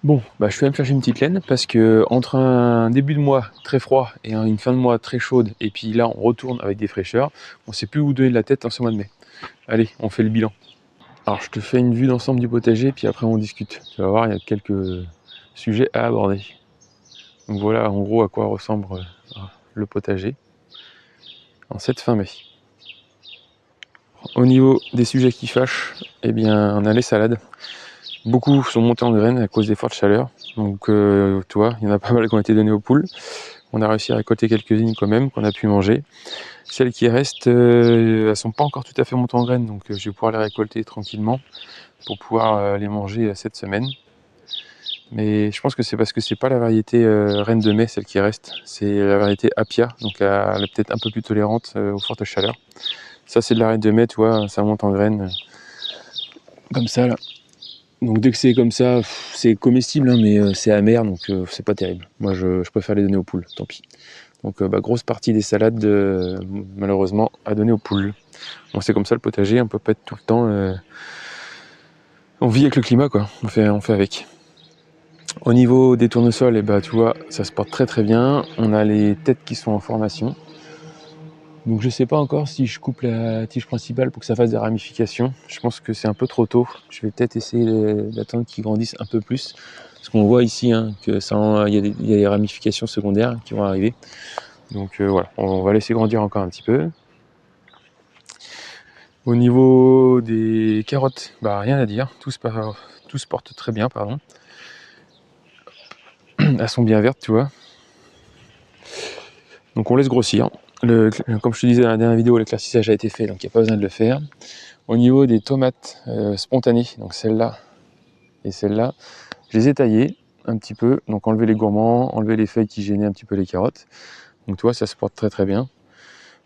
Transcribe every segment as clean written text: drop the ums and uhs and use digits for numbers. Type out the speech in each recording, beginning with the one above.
Bon, bah, je suis allé me chercher une petite laine parce que entre un début de mois très froid et une fin de mois très chaude, et puis là on retourne avec des fraîcheurs, on sait plus où donner de la tête en ce mois de mai. Allez, on fait le bilan. Alors je te fais une vue d'ensemble du potager, puis après on discute. Tu vas voir, il y a quelques sujets à aborder. Donc voilà en gros à quoi ressemble le potager en cette fin mai. Au niveau des sujets qui fâchent, eh bien on a les salades. Beaucoup sont montés en graines à cause des fortes chaleurs. Donc tu vois, il y en a pas mal qui ont été données aux poules. On a réussi à récolter quelques-unes quand même, qu'on a pu manger. Celles qui restent, elles sont pas encore tout à fait montées en graines, donc je vais pouvoir les récolter tranquillement pour pouvoir les manger cette semaine. Mais je pense que c'est parce que c'est pas la variété reine de mai, celle qui reste, c'est la variété Apia, donc elle est peut-être un peu plus tolérante aux fortes chaleurs. Ça c'est de la reine de mai, tu vois, ça monte en graines comme ça là. Donc dès que c'est comme ça, c'est comestible, hein, mais c'est amer, donc c'est pas terrible. Moi je préfère les donner aux poules, tant pis. Donc grosse partie des salades, malheureusement, à donner aux poules. Bon, c'est comme ça le potager, on peut pas être tout le temps... On vit avec le climat, quoi. On fait avec. Au niveau des tournesols, et bah, tu vois, ça se porte très très bien. On a les têtes qui sont en formation. Donc je sais pas encore si je coupe la tige principale pour que ça fasse des ramifications. Je pense que c'est un peu trop tôt. Je vais peut-être essayer d'attendre qu'ils grandissent un peu plus. Parce qu'on voit ici hein, que il y a des ramifications secondaires qui vont arriver. Donc voilà, on va laisser grandir encore un petit peu. Au niveau des carottes, bah rien à dire, tout se porte très bien, pardon. Elles sont bien vertes, tu vois. Donc on laisse grossir. Comme je te disais dans la dernière vidéo, l'éclaircissage a été fait, donc il n'y a pas besoin de le faire. Au niveau des tomates spontanées, donc celle-là et celle-là, je les ai taillées un petit peu, donc enlever les gourmands, enlever les feuilles qui gênaient un petit peu les carottes. Donc tu vois, ça se porte très très bien.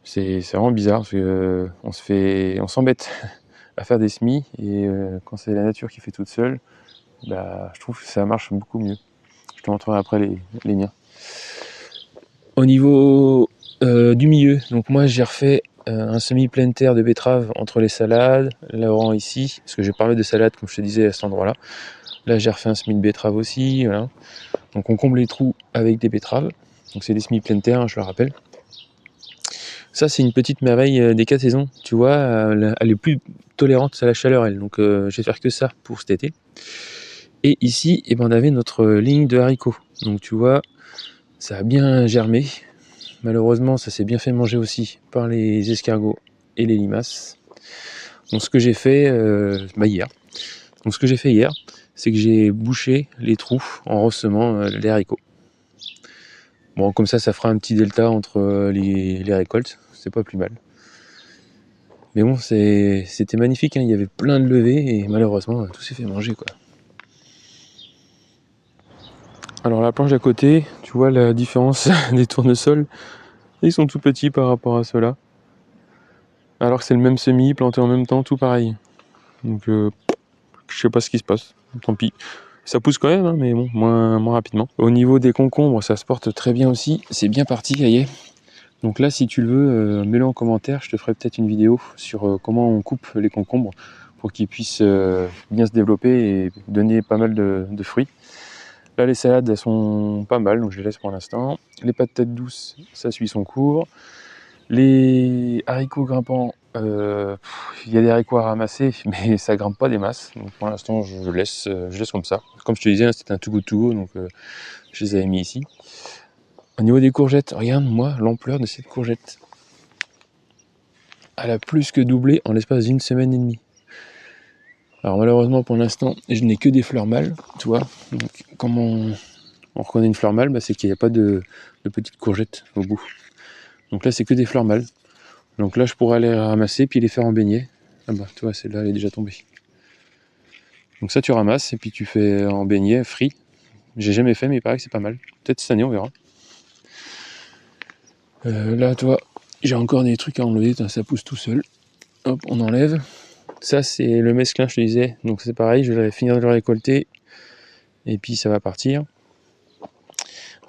C'est vraiment bizarre parce que on s'embête à faire des semis et quand c'est la nature qui fait toute seule, bah, je trouve que ça marche beaucoup mieux. Je te montrerai après les miens. Au niveau du milieu, donc moi j'ai refait un semi pleine terre de betterave entre les salades, là rang ici, parce que j'ai parlé de salade comme je te disais à cet endroit-là. Là j'ai refait un semi de betterave aussi, voilà. Donc on comble les trous avec des betteraves. Donc c'est des semis pleine terre, hein, je le rappelle. Ça c'est une petite merveille des 4 saisons, tu vois, elle est plus tolérante à la chaleur elle, donc je vais faire que ça pour cet été. Et ici, eh ben, on avait notre ligne de haricots. Donc tu vois, ça a bien germé. Malheureusement, ça s'est bien fait manger aussi par les escargots et les limaces. Donc ce que j'ai fait hier. Donc ce que j'ai fait hier, c'est que j'ai bouché les trous en ressemant les haricots. Bon, comme ça fera un petit delta entre les récoltes. C'est pas plus mal. Mais bon, c'était magnifique. Hein. Il y avait plein de levées et malheureusement, tout s'est fait manger, quoi. Alors la planche à côté, tu vois la différence des tournesols. Ils sont tout petits par rapport à ceux-là. Alors que c'est le même semis, planté en même temps, tout pareil. Donc je sais pas ce qui se passe, tant pis. Ça pousse quand même, hein, mais bon, moins rapidement. Au niveau des concombres, ça se porte très bien aussi. C'est bien parti, ça y est. Donc là, si tu le veux, mets-le en commentaire. Je te ferai peut-être une vidéo sur comment on coupe les concombres pour qu'ils puissent bien se développer et donner pas mal de fruits. Là, les salades, elles sont pas mal, donc je les laisse pour l'instant. Les patates douces, ça suit son cours. Les haricots grimpants, il y a des haricots à ramasser, mais ça grimpe pas des masses. Donc pour l'instant, je laisse comme ça. Comme je te disais, hein, c'était un too good to go, donc je les avais mis ici. Au niveau des courgettes, regarde-moi l'ampleur de cette courgette. Elle a plus que doublé en l'espace d'une semaine et demie. Alors malheureusement, pour l'instant, je n'ai que des fleurs mâles, tu vois. Donc comment on reconnaît une fleur mâle, bah, c'est qu'il n'y a pas de petites courgettes au bout. Donc là, c'est que des fleurs mâles. Donc là, je pourrais aller ramasser puis les faire en beignet. Ah bah, tu vois, celle-là, elle est déjà tombée. Donc ça, tu ramasses et puis tu fais en beignet, frit. J'ai jamais fait, mais il paraît que c'est pas mal. Peut-être cette année, on verra. Là, toi, j'ai encore des trucs à enlever, ça pousse tout seul. Hop, on enlève. Ça, c'est le mesclin, je te disais. Donc c'est pareil, je vais finir de le récolter. Et puis ça va partir.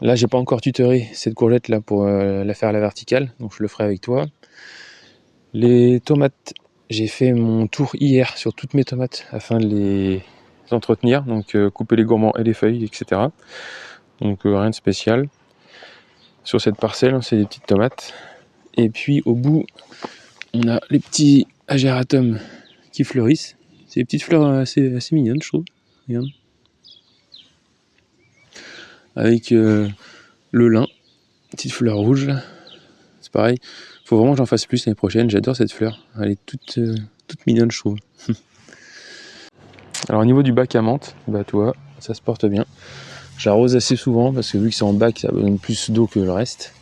Là, j'ai pas encore tutoré cette courgette là pour la faire à la verticale. Donc je le ferai avec toi. Les tomates, j'ai fait mon tour hier sur toutes mes tomates afin de entretenir, donc couper les gourmands et les feuilles, etc. Donc rien de spécial. Sur cette parcelle, c'est des petites tomates. Et puis au bout, on a les petits agératums qui fleurissent. C'est des petites fleurs assez mignonnes, je trouve. Regarde. Avec le lin, petite fleur rouge. C'est pareil. Faut vraiment que j'en fasse plus l'année prochaine. J'adore cette fleur. Elle est toute mignonne, je trouve. Alors au niveau du bac à menthe, bah tu vois, ça se porte bien. J'arrose assez souvent parce que vu que c'est en bac, ça donne plus d'eau que le reste.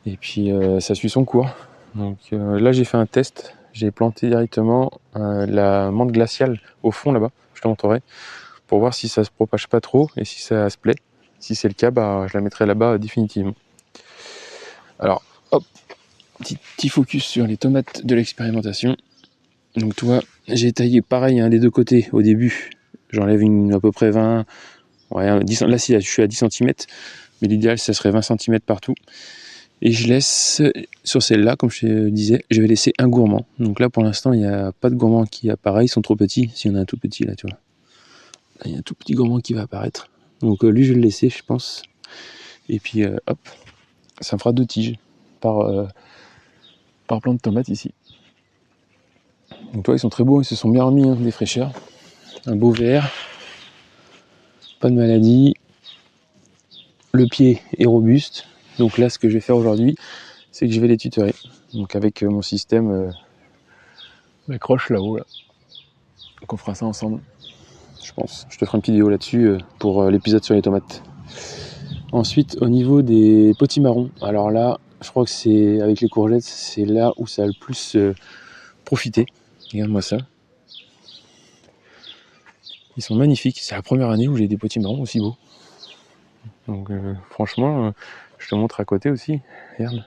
Et puis ça suit son cours. Donc là j'ai fait un test. J'ai planté directement la menthe glaciale au fond là-bas. Je te montrerai. Pour voir si ça se propage pas trop et si ça se plaît. Si c'est le cas, bah, je la mettrai là-bas définitivement. Alors, hop, petit focus sur les tomates de l'expérimentation. Donc tu vois, j'ai taillé pareil des deux côtés au début. J'enlève à peu près 20, ouais, 10, là je suis à 10 cm, mais l'idéal ça serait 20 cm partout. Et je laisse, sur celle-là, comme je te disais, je vais laisser un gourmand. Donc là pour l'instant il n'y a pas de gourmand qui apparaît, ils sont trop petits. S'il y en a un tout petit là, tu vois. Là, il y a un tout petit gourmand qui va apparaître. Donc lui je vais le laisser, je pense. Et puis hop, ça me fera 2 tiges par plant de tomates ici. Donc toi ils sont très beaux, ils se sont bien remis des fraîcheurs. Un beau vert, pas de maladie, le pied est robuste. Donc là ce que je vais faire aujourd'hui, c'est que je vais les tutorer. Donc avec mon système d'accroche là-haut là. Donc on fera ça ensemble, je pense. Je te ferai une petite vidéo là-dessus pour l'épisode sur les tomates. Ensuite au niveau des potimarrons, alors là je crois que c'est avec les courgettes, c'est là où ça a le plus profité. Regarde-moi ça. Ils sont magnifiques, c'est la première année où j'ai des potimarrons aussi beaux. Donc franchement, je te montre à côté aussi, regarde.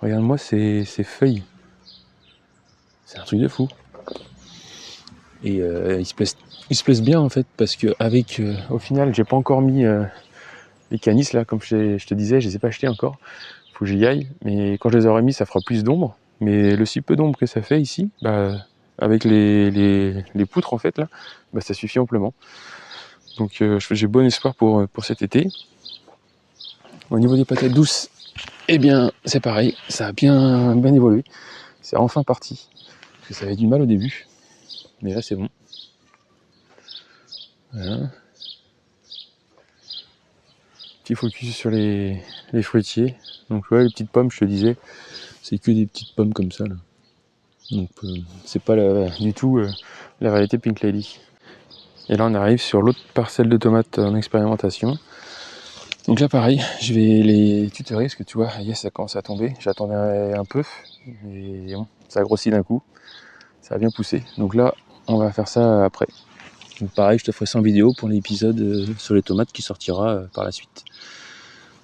Regarde-moi ces feuilles. C'est un truc de fou. Et ils se plaisent bien en fait, parce que avec, au final, j'ai pas encore mis les canis là, comme je te disais, je les ai pas achetés encore. Faut que j'y aille, mais quand je les aurai mis, ça fera plus d'ombre. Mais le si peu d'ombre que ça fait ici, bah, avec les poutres en fait là, bah, ça suffit amplement. Donc j'ai bon espoir pour cet été. Au niveau des patates douces, eh bien c'est pareil, ça a bien évolué. C'est enfin parti. Parce que ça avait du mal au début. Mais là c'est bon. Voilà. Petit focus sur les fruitiers. Donc ouais, les petites pommes, je te disais, c'est que des petites pommes comme ça là. Donc c'est pas du tout la variété Pink Lady. Et là on arrive sur l'autre parcelle de tomates en expérimentation. Donc là pareil, je vais les tutorer parce que tu vois, yes, ça commence à tomber. J'attendais un peu, mais bon, ça a grossi d'un coup. Ça a bien poussé. Donc là, on va faire ça après. Donc pareil, je te ferai ça en vidéo pour l'épisode sur les tomates qui sortira par la suite.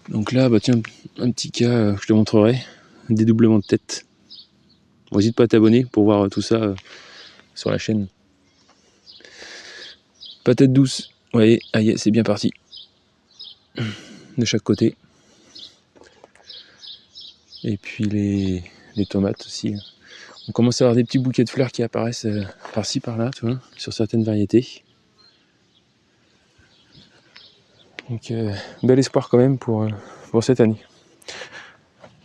Donc là, bah tiens, un petit cas que je te montrerai. Un dédoublement de tête. Bon, n'hésite pas à t'abonner pour voir tout ça sur la chaîne. Patate douce. Vous voyez, aïe, c'est bien parti. De chaque côté. Et puis les tomates aussi. On commence à avoir des petits bouquets de fleurs qui apparaissent par-ci, par-là, tu vois, sur certaines variétés. Donc, bel espoir quand même pour cette année.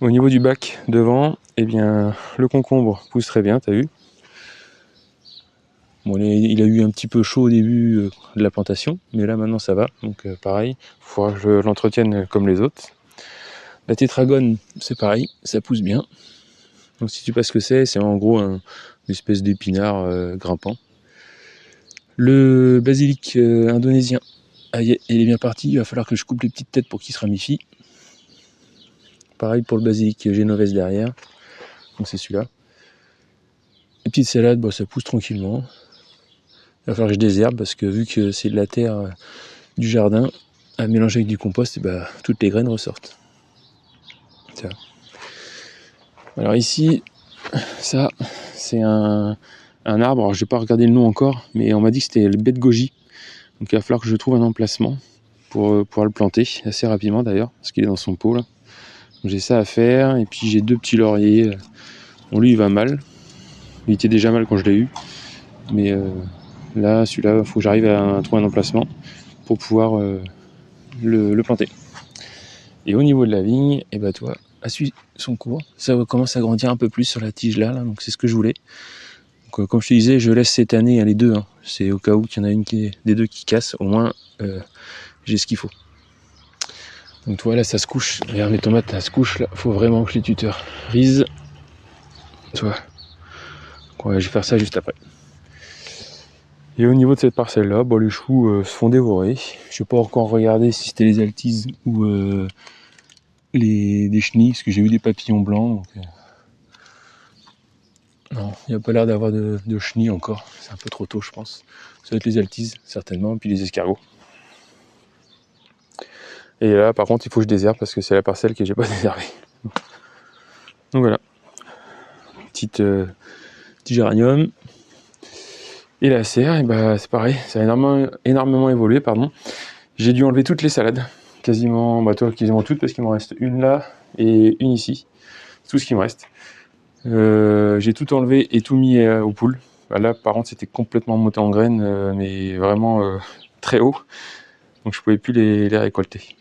Au niveau du bac devant, eh bien, le concombre pousse très bien, t'as vu. Bon, il a eu un petit peu chaud au début de la plantation, mais là maintenant ça va. Donc pareil, il faudra que je l'entretienne comme les autres. La tétragone, c'est pareil, ça pousse bien. Donc si tu sais pas ce que c'est en gros une espèce d'épinard grimpant. Le basilic indonésien, il est bien parti, il va falloir que je coupe les petites têtes pour qu'il se ramifie. Pareil pour le basilic génovese derrière, donc c'est celui-là. Les petites salades, bah, ça pousse tranquillement. Il va falloir que je désherbe parce que vu que c'est de la terre du jardin, à mélanger avec du compost, et bah, toutes les graines ressortent. Tiens. Alors ici, ça, c'est un arbre, alors je n'ai pas regardé le nom encore, mais on m'a dit que c'était le baie de goji. Donc il va falloir que je trouve un emplacement pour pouvoir le planter, assez rapidement d'ailleurs, parce qu'il est dans son pot là. J'ai ça à faire, et puis j'ai 2 petits lauriers. Bon, lui il va mal, il était déjà mal quand je l'ai eu, mais Là, celui-là, il faut que j'arrive à trouver un emplacement pour pouvoir le planter. Et au niveau de la vigne, et bah toi, a suivi son cours. Ça commence à grandir un peu plus sur la tige là, donc c'est ce que je voulais. Donc, comme je te disais, je laisse cette année les deux. Hein. C'est au cas où qu'il y en a une des deux qui casse, au moins j'ai ce qu'il faut. Donc toi là, ça se couche. Regarde mes tomates, ça se couche là. Faut vraiment que les tuteurs risent. Tu vois. Donc, ouais, je vais faire ça juste après. Et au niveau de cette parcelle là, les choux se font dévorer. Je n'ai pas encore regardé si c'était les altises ou des chenilles, parce que j'ai eu des papillons blancs. Donc, non, il n'y a pas l'air d'avoir de chenilles encore. C'est un peu trop tôt, je pense. Ça va être les altises, certainement, puis les escargots. Et là, par contre, il faut que je désherbe parce que c'est la parcelle que j'ai pas désherbée. Donc voilà. Petit géranium. Et la serre, et bah, c'est pareil, ça a énormément évolué, pardon. J'ai dû enlever toutes les salades. Quasiment toutes, parce qu'il m'en reste une là et une ici. C'est tout ce qui me reste. J'ai tout enlevé et tout mis aux poules. Là, par contre, c'était complètement monté en graines, mais vraiment très haut. Donc, je pouvais plus les récolter.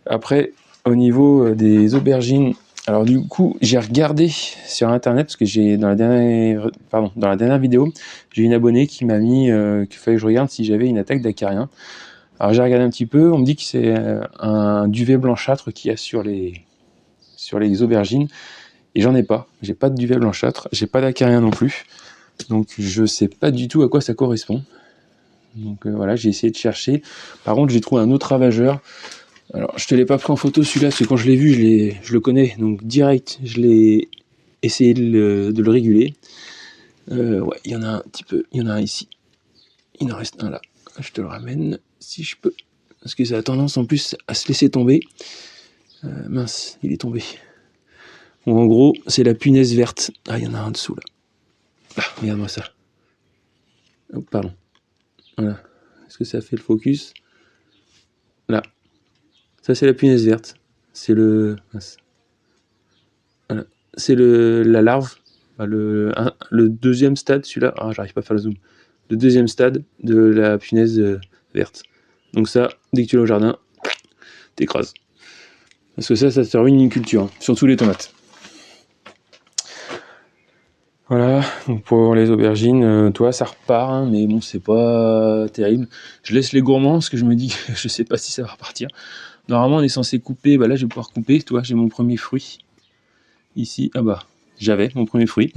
Après, au niveau des aubergines, alors du coup, j'ai regardé sur internet, parce que dans la dernière vidéo, j'ai une abonnée qui m'a mis qu'il fallait que je regarde si j'avais une attaque d'acarien. Alors j'ai regardé un petit peu, on me dit que c'est un duvet blanchâtre qu'il y a sur les aubergines, et j'en ai pas. J'ai pas de duvet blanchâtre, j'ai pas d'acarien non plus, donc je sais pas du tout à quoi ça correspond. Donc voilà, j'ai essayé de chercher. Par contre, j'ai trouvé un autre ravageur. Alors, je te l'ai pas pris en photo celui-là, parce que quand je l'ai vu, je le connais, donc direct, je l'ai essayé de le réguler. Ouais, il y en a un petit peu, il y en a un ici. Il en reste un là. Je te le ramène, si je peux. Parce que ça a tendance en plus à se laisser tomber. Mince, il est tombé. Bon, en gros, c'est la punaise verte. Ah, il y en a un dessous là. Ah, regarde-moi ça. Oh, pardon. Voilà. Est-ce que ça fait le focus? Là. Ça, c'est la punaise verte. C'est le... Voilà. C'est la larve. Le deuxième stade, celui-là. Ah, j'arrive pas à faire le zoom. Le deuxième stade de la punaise verte. Donc ça, dès que tu l'as au jardin, t'écrases. Parce que ça te ruine une culture. Hein. Surtout les tomates. Voilà, donc pour les aubergines, toi ça repart, hein, mais bon c'est pas terrible. Je laisse les gourmands parce que je me dis que je sais pas si ça va repartir. Normalement on est censé couper, là je vais pouvoir couper, toi j'ai mon premier fruit. Ici, j'avais mon premier fruit.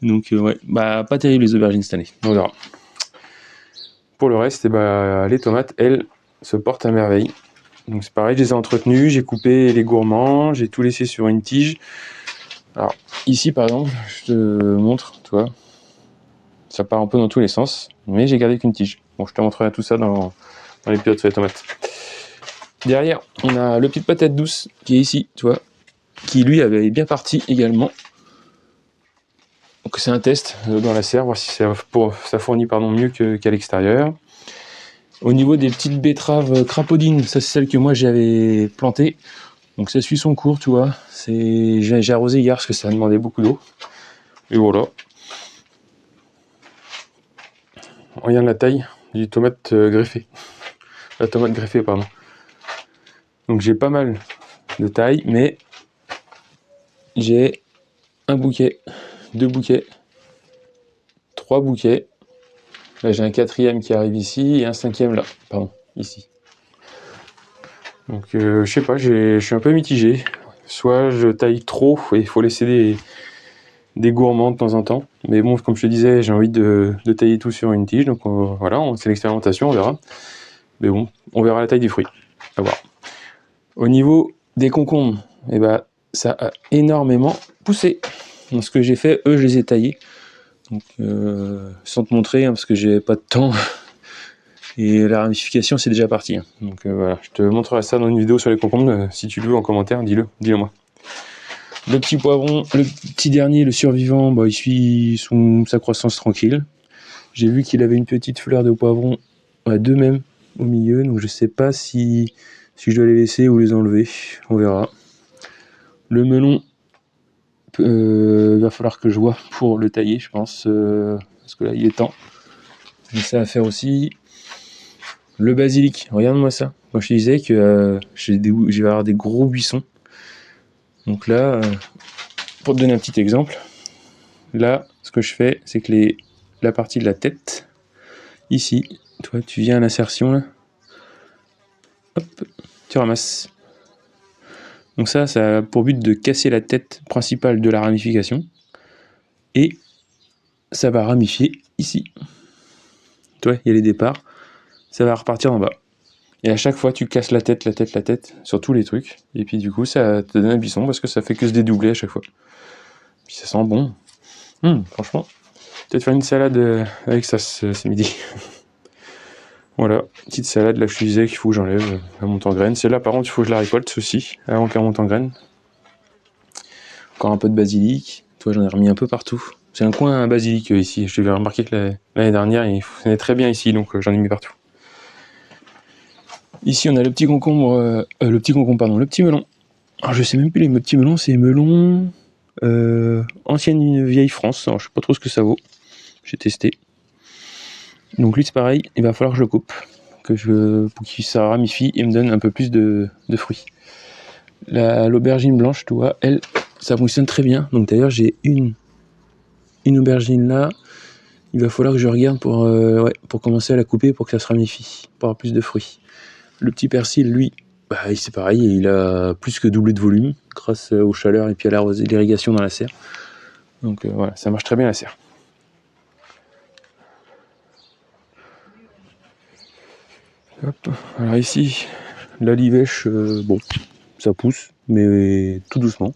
Donc ouais, pas terrible les aubergines cette année, on verra. Pour le reste, les tomates, elles, se portent à merveille. Donc c'est pareil, je les ai entretenues, j'ai coupé les gourmands, j'ai tout laissé sur une tige. Alors ici par exemple, je te montre, tu vois. Ça part un peu dans tous les sens, mais j'ai gardé qu'une tige. Bon, je te montrerai tout ça dans l'épisode sur les tomates. Derrière, on a le petit patate douce qui est ici, tu vois, qui lui avait bien parti également. Donc c'est un test dans la serre, voir si ça fournit mieux qu'à l'extérieur. Au niveau des petites betteraves crapaudines, ça c'est celle que moi j'avais plantée. Donc ça suit son cours, tu vois. J'ai arrosé hier parce que ça demandait beaucoup d'eau. Et voilà. Regarde la taille du tomate greffée. La tomate greffée, pardon. Donc j'ai pas mal de taille, mais j'ai un bouquet, 2 bouquets, 3 bouquets. Là j'ai un 4e qui arrive ici et un 5e là, ici. Donc je sais pas, je suis un peu mitigé. Soit je taille trop et il faut laisser des gourmands de temps en temps. Mais bon, comme je te disais, j'ai envie de tailler tout sur une tige. Donc voilà, c'est l'expérimentation, on verra. Mais bon, on verra la taille des fruits. À voir. Au niveau des concombres, ça a énormément poussé. Donc ce que j'ai fait, je les ai taillés. Donc sans te montrer, parce que j'ai pas de temps. Et la ramification, c'est déjà parti. Donc voilà, je te montrerai ça dans une vidéo sur les concombres. Si tu le veux en commentaire, dis-le moi. Le petit poivron, le petit dernier, le survivant, il suit sa croissance tranquille. J'ai vu qu'il avait une petite fleur de poivron, 2 même, au milieu. Donc je sais pas si je dois les laisser ou les enlever. On verra. Le melon, va falloir que je vois pour le tailler, je pense. Parce que là, il est temps. J'ai ça à faire aussi. Le basilic, regarde-moi ça. Moi je te disais que je vais avoir des gros buissons. Donc là, pour te donner un petit exemple, là, ce que je fais, c'est que la partie de la tête, ici, toi, tu viens à l'insertion là, hop, tu ramasses. Donc ça a pour but de casser la tête principale de la ramification, et ça va ramifier ici. Toi, il y a les départs, ça va repartir en bas. Et à chaque fois, tu casses la tête sur tous les trucs, et puis du coup, ça te donne un buisson parce que ça fait que se dédoubler à chaque fois. Puis ça sent bon. Franchement, peut-être faire une salade avec ça ce midi. Voilà, petite salade, là je te disais qu'il faut que j'enlève, elle monte en graines. Celle-là par contre il faut que je la récolte aussi, avant qu'elle monte en graines. Encore un peu de basilic, toi j'en ai remis un peu partout. C'est un coin à basilic ici, je t'avais remarqué que l'année dernière il fonctionnait très bien ici, donc j'en ai mis partout. Ici on a le petit concombre, le petit melon. Alors je sais même plus les petits melons, c'est melon ancienne vieille France, alors je sais pas trop ce que ça vaut, j'ai testé. Donc lui c'est pareil, il va falloir que je le coupe, pour qu'il ça ramifie et me donne un peu plus de fruits. L'aubergine blanche, tu vois, elle, ça fonctionne très bien. Donc d'ailleurs j'ai une aubergine là, il va falloir que je regarde pour commencer à la couper pour que ça se ramifie, pour avoir plus de fruits. Le petit persil, lui, c'est pareil, il a plus que doublé de volume grâce aux chaleurs et puis à l'irrigation dans la serre. Donc voilà, ça marche très bien la serre. Hop. Alors ici, la livèche, bon, ça pousse, mais tout doucement.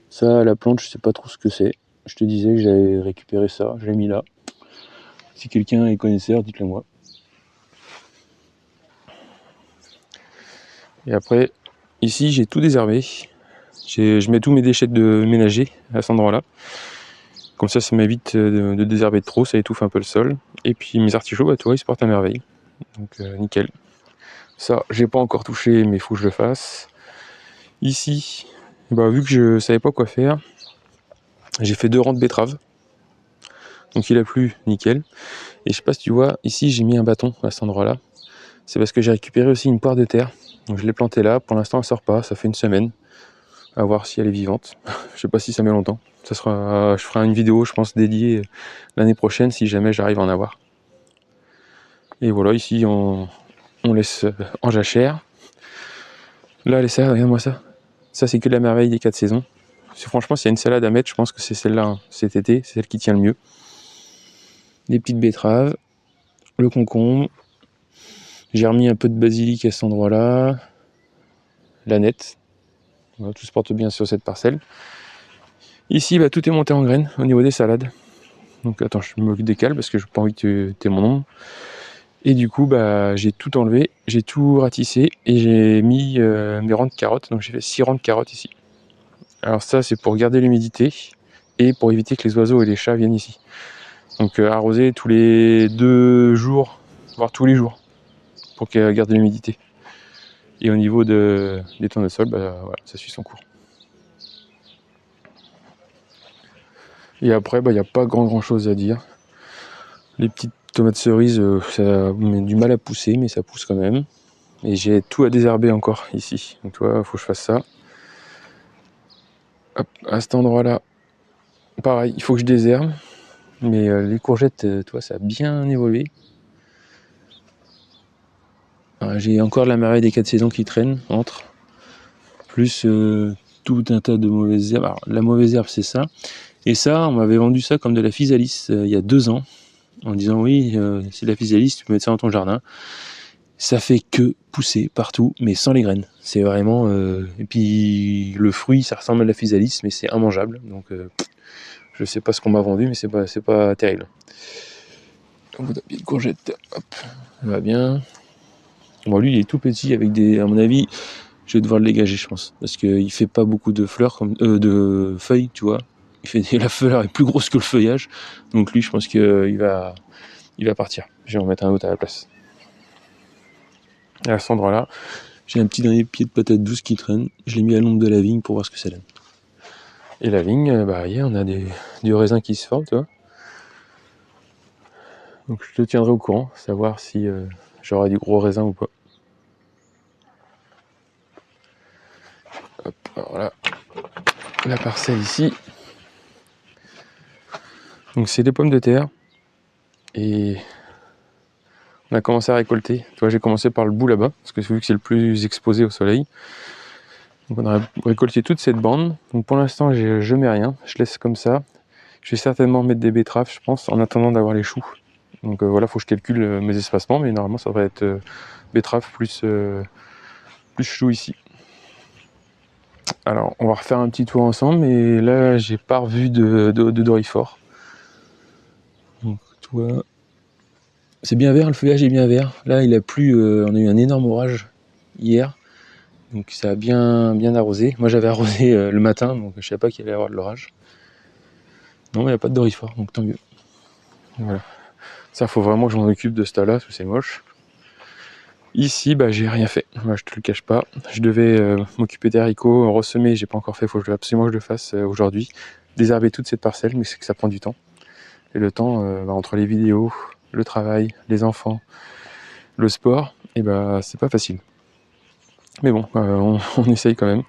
Ça, la plante, je sais pas trop ce que c'est. Je te disais que j'avais récupéré ça, je l'ai mis là. Si quelqu'un est connaisseur, dites-le moi. Et après, ici, j'ai tout désherbé. Je mets tous mes déchets de ménager à cet endroit-là. Comme ça m'évite de désherber trop, ça étouffe un peu le sol. Et puis mes artichauts, tu vois, ils se portent à merveille. Donc nickel. Ça, j'ai pas encore touché, mais il faut que je le fasse. Ici, vu que je savais pas quoi faire, j'ai fait 2 rangs de betteraves. Donc il a plu, nickel. Et je sais pas si tu vois, ici j'ai mis un bâton à cet endroit-là. C'est parce que j'ai récupéré aussi une poire de terre. Donc je l'ai plantée là, pour l'instant elle sort pas, ça fait une semaine. À voir si elle est vivante. Je sais pas si ça met longtemps. Je ferai une vidéo, je pense, dédiée l'année prochaine si jamais j'arrive à en avoir. Et voilà, ici on laisse en jachère. Là, les salades, regarde-moi ça. Ça, c'est que la merveille des 4 saisons. Franchement, s'il y a une salade à mettre, je pense que c'est celle-là, hein, cet été, c'est celle qui tient le mieux. Les petites betteraves, le concombre. J'ai remis un peu de basilic à cet endroit-là. L'aneth. Voilà, tout se porte bien sur cette parcelle. Ici, tout est monté en graines au niveau des salades. Donc attends, je me décale parce que je n'ai pas envie que tu aies mon ombre. Et du coup, j'ai tout enlevé, j'ai tout ratissé et j'ai mis mes rangs de carottes. Donc j'ai fait 6 rangs de carottes ici. Alors ça, c'est pour garder l'humidité et pour éviter que les oiseaux et les chats viennent ici. Donc arroser tous les 2 jours, voire tous les jours, pour garder l'humidité. Et au niveau des tournesols, voilà, ça suit son cours. Et après, il n'y a pas grand chose à dire. Les petites tomates cerises, ça met du mal à pousser, mais ça pousse quand même. Et j'ai tout à désherber encore ici. Donc tu vois, il faut que je fasse ça. Hop, à cet endroit-là, pareil, il faut que je désherbe. Mais les courgettes, toi, ça a bien évolué. J'ai encore la merveille des 4 saisons qui traînent entre. Plus tout un tas de mauvaises herbes. Alors, la mauvaise herbe, c'est ça. Et ça, on m'avait vendu ça comme de la physalis il y a 2 ans. En disant, oui, c'est de la physalis, tu peux mettre ça dans ton jardin. Ça fait que pousser partout, mais sans les graines. C'est vraiment... Et puis, le fruit, ça ressemble à la physalis, mais c'est immangeable. Donc, je sais pas ce qu'on m'a vendu, mais c'est pas terrible. Un bout de pied de courgette, hop, ça va bien. Bon, lui, il est tout petit, avec à mon avis, je vais devoir le dégager, je pense. Parce qu'il fait pas beaucoup de fleurs, de feuilles, tu vois. La fleur est plus grosse que le feuillage. Donc lui, je pense qu'il va partir. Je vais en mettre un autre à la place. Et à cet endroit-là, j'ai un petit dernier pied de patate douce qui traîne. Je l'ai mis à l'ombre de la vigne pour voir ce que ça donne. Et la vigne, on a du raisin qui se forme, tu vois. Donc je te tiendrai au courant, savoir si j'aurai du gros raisin ou pas. Hop, alors là, la parcelle ici. Donc c'est des pommes de terre. Et on a commencé à récolter. Tu vois, j'ai commencé par le bout là-bas, parce que c'est vu que c'est le plus exposé au soleil. Donc on a récolté toute cette bande. Donc pour l'instant, je mets rien, je laisse comme ça. Je vais certainement mettre des betteraves, je pense, en attendant d'avoir les choux. Donc voilà, il faut que je calcule mes espacements, mais normalement ça devrait être betterave plus choux ici. Alors on va refaire un petit tour ensemble, mais là j'ai pas revu de doryphore. Donc toi, c'est bien vert, le feuillage est bien vert. Là il a plu, on a eu un énorme orage hier, donc ça a bien arrosé. Moi j'avais arrosé le matin, donc je savais pas qu'il allait y avoir de l'orage. Non, il n'y a pas de doryphore, donc tant mieux. Voilà. Ça, faut vraiment que je m'en occupe de ce tas-là, parce que c'est moche. Ici, bah, j'ai rien fait. Moi, je te le cache pas. Je devais m'occuper des haricots, ressemer, j'ai pas encore fait. Il faut absolument que je le fasse aujourd'hui. Désherber toute cette parcelle, mais c'est que ça prend du temps. Et le temps, bah, entre les vidéos, le travail, les enfants, le sport, et bah, c'est pas facile. Mais bon, on essaye quand même.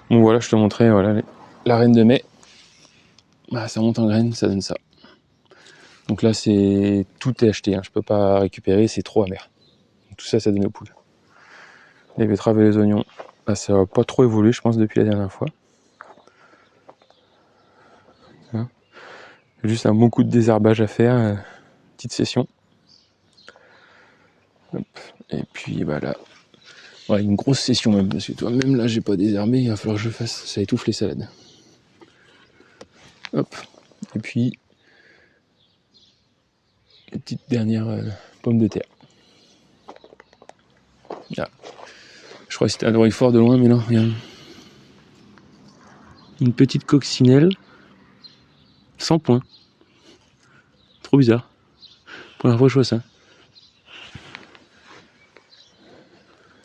Bon, voilà, je te montrais voilà, la reine de mai. Bah, ça monte en graines, ça donne ça. Donc là, tout est acheté. Hein. Je peux pas récupérer, c'est trop amer. Tout ça, ça donne aux poules. Les betteraves et les oignons, bah, ça va pas trop évolué, je pense, depuis la dernière fois. Hein. Juste un bon coup de désherbage à faire, petite session. Hop. Et puis bah là, ouais, une grosse session même, parce que toi, même là, j'ai pas désherbé, il va falloir que je fasse, ça étouffe les salades. Hop. Et puis, les petites dernières pommes de terre. Ah. Je crois que c'était un doryphore de loin, mais non, regarde. Une petite coccinelle, sans point. Trop bizarre. Première fois que je vois ça.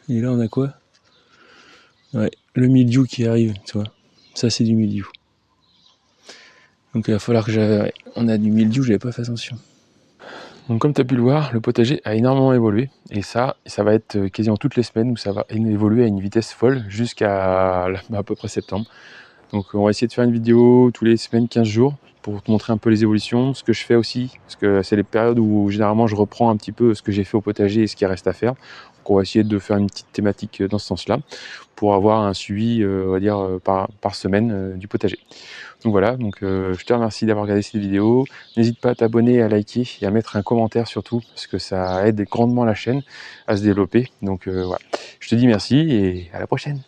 Et là, on a quoi? Ouais, le mildiou qui arrive, tu vois. Ça, c'est du mildiou. Donc il va falloir que on a du mildiou, j'avais pas fait attention. Donc comme tu as pu le voir, le potager a énormément évolué. Et ça va être quasiment toutes les semaines où ça va évoluer à une vitesse folle jusqu'à à peu près septembre. Donc on va essayer de faire une vidéo tous les semaines, 15 jours, pour te montrer un peu les évolutions, ce que je fais aussi, parce que c'est les périodes où généralement je reprends un petit peu ce que j'ai fait au potager et ce qui reste à faire. Donc on va essayer de faire une petite thématique dans ce sens-là, pour avoir un suivi, on va dire, par semaine du potager. Donc voilà, je te remercie d'avoir regardé cette vidéo. N'hésite pas à t'abonner, à liker et à mettre un commentaire surtout, parce que ça aide grandement la chaîne à se développer. Donc voilà, je te dis merci et à la prochaine.